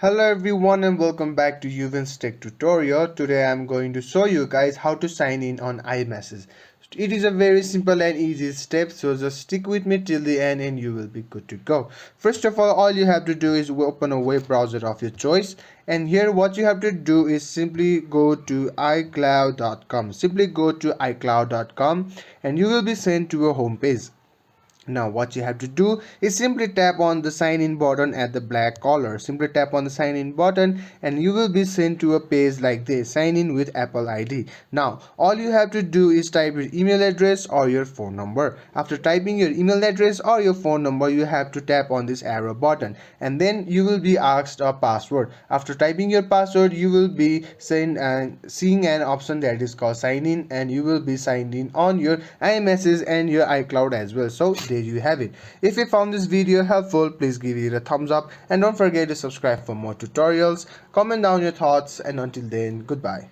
Hello everyone and welcome back to Yuvan Tech tutorial. Today I'm going to show you guys how to sign in on iMessage. It is a very simple and easy step, so just stick with me till the end and you will be good to go. First of all you have to do is open a web browser of your choice, and here what you have to do is simply go to icloud.com. Simply go to icloud.com and you will be sent to a home page. Now what you have to do is simply tap on the sign in button at the black color. Simply tap on the sign in button and you will be sent to a page like this: sign in with Apple ID. Now all you have to do is type your email address or your phone number. After typing your email address or your phone number, you have to tap on this arrow button and then you will be asked a password. After typing your password, you will be seeing an option that is called sign in, and you will be signed in on your iMessage and your iCloud as well. So there you have it. If you found this video helpful, please give it a thumbs up and don't forget to subscribe for more tutorials. Comment down your thoughts, and until then, goodbye.